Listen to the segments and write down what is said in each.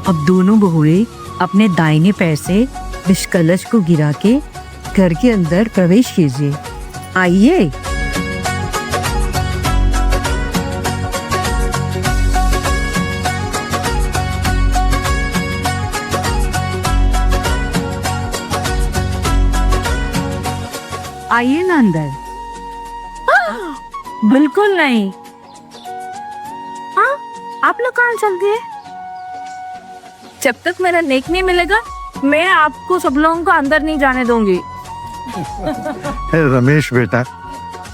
अब दोनों बहुएं अपने दाहिने पैर से विष कलश को गिरा के घर के अंदर प्रवेश कीजिए। आइए। आइए ना अंदर। बिल्कुल नहीं। हाँ, आप लोग कहाँ चल गए? जब तक मेरा नेक नहीं मिलेगा मैं आपको सब लोगों को अंदर नहीं जाने दूंगी। रमेश बेटा,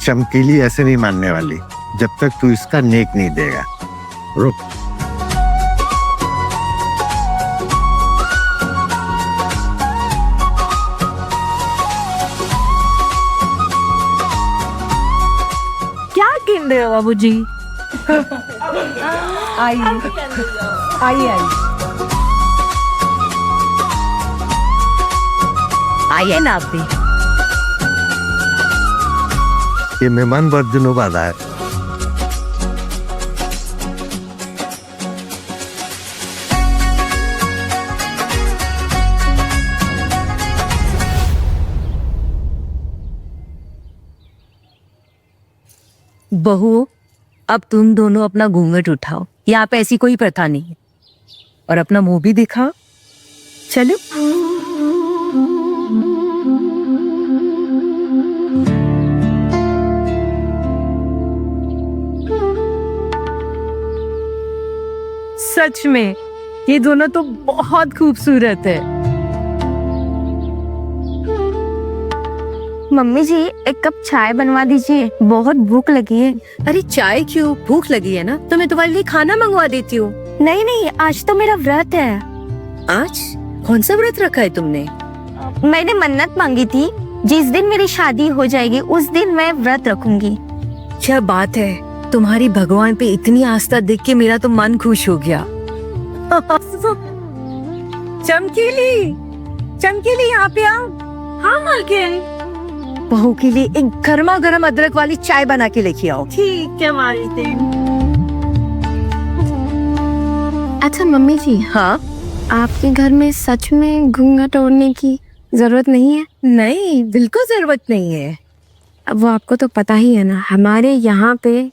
चमकीली ऐसे नहीं मानने वाली जब तक तू इसका नेक नहीं देगा। रुक। क्या गिन रहे हो बाबूजी? आइए आइए आइए ना आप भी। ये मेहमान बहुत दिनों बाद आए। बहू, अब तुम दोनों अपना घूंघट उठाओ। यहाँ पे ऐसी कोई प्रथा नहीं है। और अपना मुंह भी दिखाओ। चलो। सच में ये दोनों तो बहुत खूबसूरत है। मम्मी जी, एक कप चाय बनवा दीजिए, बहुत भूख लगी है। अरे चाय क्यों, भूख लगी है ना तो मैं तुम्हारे लिए खाना मंगवा देती हूँ। नहीं नहीं, आज तो मेरा व्रत है। आज कौन सा व्रत रखा है तुमने? मैंने मन्नत मांगी थी, जिस दिन मेरी शादी हो जाएगी उस दिन मैं व्रत रखूंगी। क्या बात है, तुम्हारी भगवान पे इतनी आस्था देख के मेरा तो मन खुश हो गया। चमकीली, चमकीली यहाँ पे आओ। हाँ मालकिन। बहू के लिए एक गर्मा गर्म अदरक वाली चाय बना के लेके आओ। ठीक है मालकिन। अच्छा मम्मी जी, हाँ, आपके घर में सच में घूंघट ओढ़ने की जरूरत नहीं है? नहीं बिल्कुल जरूरत नहीं है। अब वो आपको तो पता ही है ना, हमारे यहाँ पे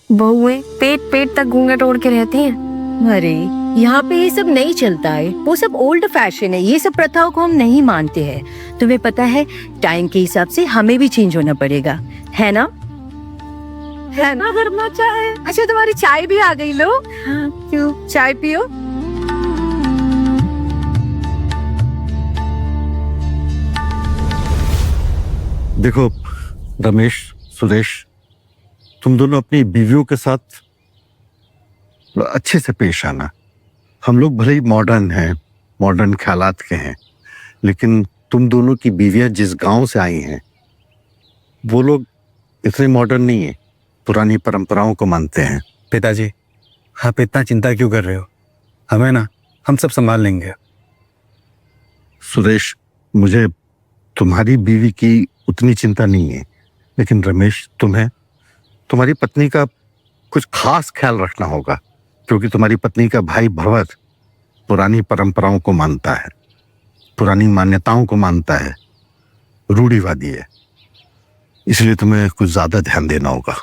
बहुएं पेट पेट तक घूंघट ओढ़ के रहती हैं। अरे यहाँ पे ये सब नहीं चलता है, वो सब ओल्ड फैशन है। ये सब प्रथाओं को हम नहीं मानते हैं। तुम्हें पता है, टाइम के हिसाब से हमें भी चेंज होना पड़ेगा, है ना? है ना गर्मा चाय? अच्छा, तुम्हारी चाय भी आ गई। लो। हाँ। क्यों, चाय पियो। देखो रमेश, सुरेश, तुम दोनों अपनी बीवियों के साथ अच्छे से पेश आना। हम लोग भले ही मॉडर्न हैं, मॉडर्न ख्यालात के हैं, लेकिन तुम दोनों की बीवियां जिस गांव से आई हैं वो लोग इतने मॉडर्न नहीं है, पुरानी परंपराओं को मानते हैं। पिताजी, आप इतना चिंता क्यों कर रहे हो? हमें ना, हम सब संभाल लेंगे। सुरेश, मुझे तुम्हारी बीवी की उतनी चिंता नहीं है, लेकिन रमेश, तुम्हें तुम्हारी पत्नी का कुछ खास ख्याल रखना होगा, क्योंकि तुम्हारी पत्नी का भाई भरत पुरानी परंपराओं को मानता है, पुरानी मान्यताओं को मानता है, रूढ़िवादी है। इसलिए तुम्हें कुछ ज्यादा ध्यान देना होगा।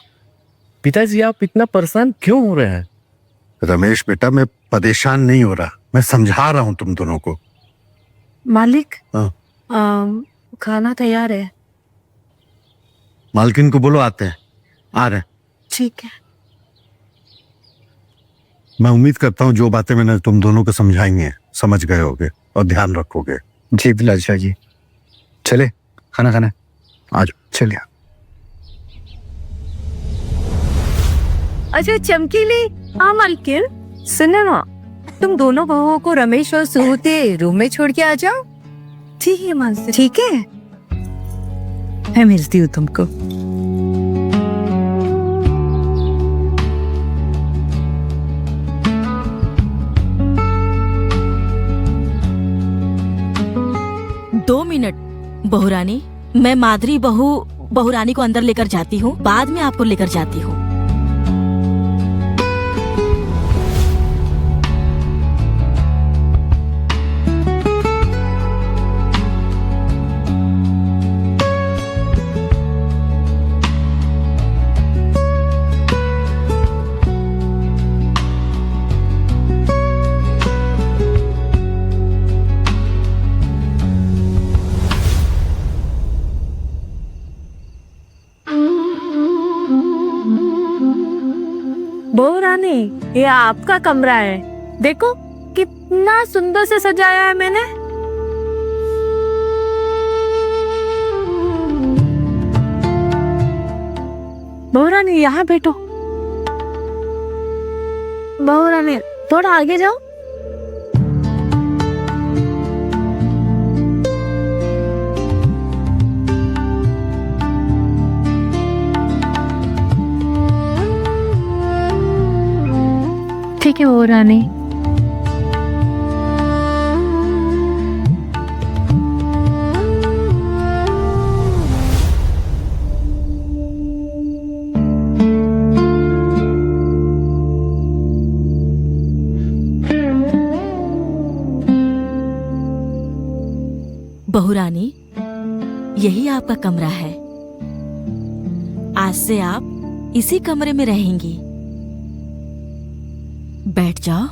पिताजी, आप इतना परेशान क्यों हो रहे हैं? रमेश बेटा, मैं परेशान नहीं हो रहा, मैं समझा रहा हूं तुम दोनों को। मालिक, हाँ। खाना तैयार है। मालकिन को बोलो आते हैं, आ रहे हैं। ठीक है। मैं उम्मीद करता हूँ जो बातें मैंने तुम दोनों को समझाई हैं समझ गए होगे और ध्यान रखोगे। जी बिलाल जी, चले खाना खाना। आज चलिए। अच्छा चमकीली, हाँ मालकिन। सुनो ना, तुम दोनों बहुओं को रमेश और सुहू के रूम में छोड़ के आ जाओ। ठीक है मालकिन। ठीक है, मैं मिलती हूँ तुमको। दो मिनट बहुरानी, मैं माधुरी बहुरानी को अंदर लेकर जाती हूँ, बाद में आपको लेकर जाती हूँ। ये आपका कमरा है। देखो कितना सुंदर से सजाया है मैंने। बहू रानी यहाँ बैठो। बहू रानी थोड़ा आगे जाओ। ठीक है बहू रानी। बहू रानी, यही आपका कमरा है। आज से आप इसी कमरे में रहेंगी। बैठ जाओ।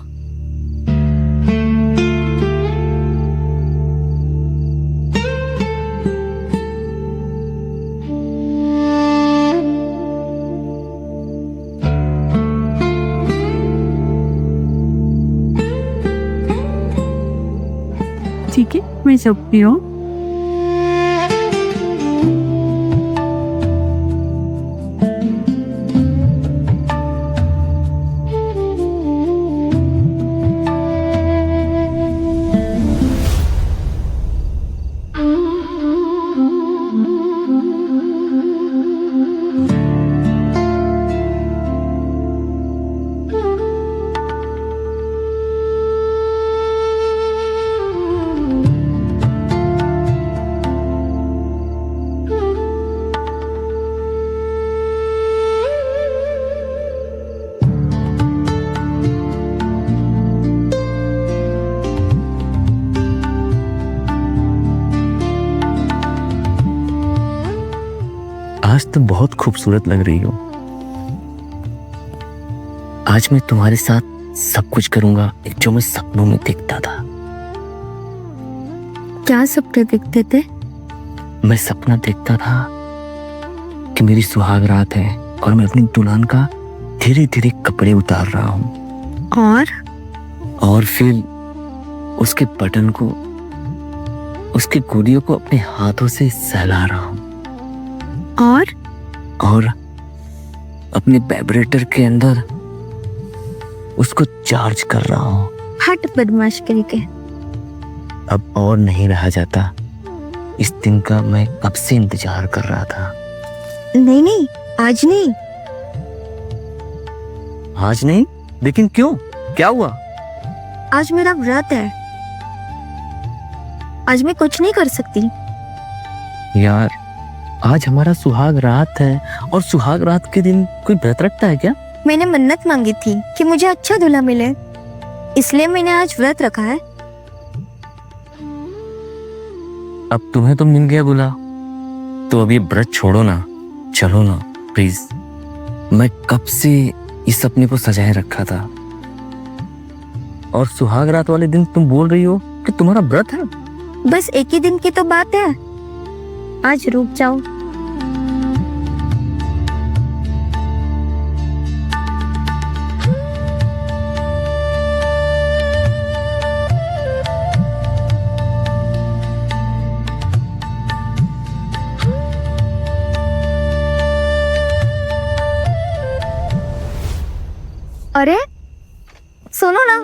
ठीक है, मैं सोती हूँ। आज तो बहुत खूबसूरत लग रही हो। आज मैं तुम्हारे साथ सब कुछ करूंगा जो मैं सपनों में देखता था। क्या सपने दिखते थे? मैं सपना देखता था कि मेरी सुहाग रात है और मैं अपनी दुल्हन का धीरे धीरे कपड़े उतार रहा हूँ और फिर उसके बटन को, उसके गोलियों को अपने हाथों से सहला रहा हूँ और अपने वाइब्रेटर के अंदर उसको चार्ज कर रहा हूँ। हट बदमाश करके। अब और नहीं रहा जाता। इस दिन का मैं कब से इंतजार कर रहा था। नहीं नहीं, आज नहीं। आज नहीं? लेकिन क्यों? क्या हुआ? आज मेरा व्रत है। आज मैं कुछ नहीं कर सकती। यार, आज हमारा सुहाग रात है और सुहाग रात के दिन कोई व्रत रखता है क्या? मैंने मन्नत मांगी थी कि मुझे अच्छा दूल्हा मिले, इसलिए मैंने आज व्रत रखा है। अब तुम्हें तो मिल गया बुला, तो अब ये व्रत छोड़ो ना, चलो ना प्लीज। मैं कब से इस सपने को सजाए रखा था और सुहाग रात वाले दिन तुम बोल रही हो कि तुम्हारा व्रत है। बस एक ही दिन की तो बात है। आज रुक जाओ। अरे सुनो ना,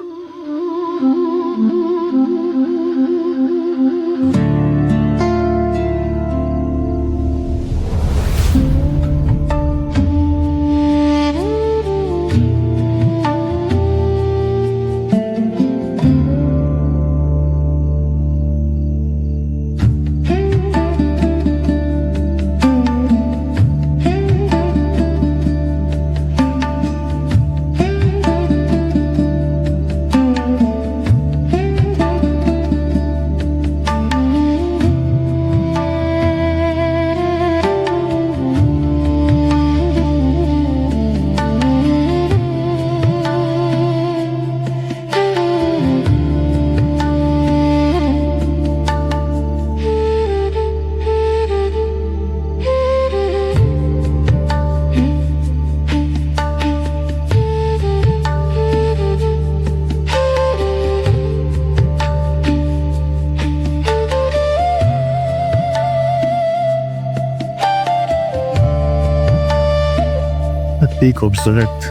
कितनी खूबसूरत।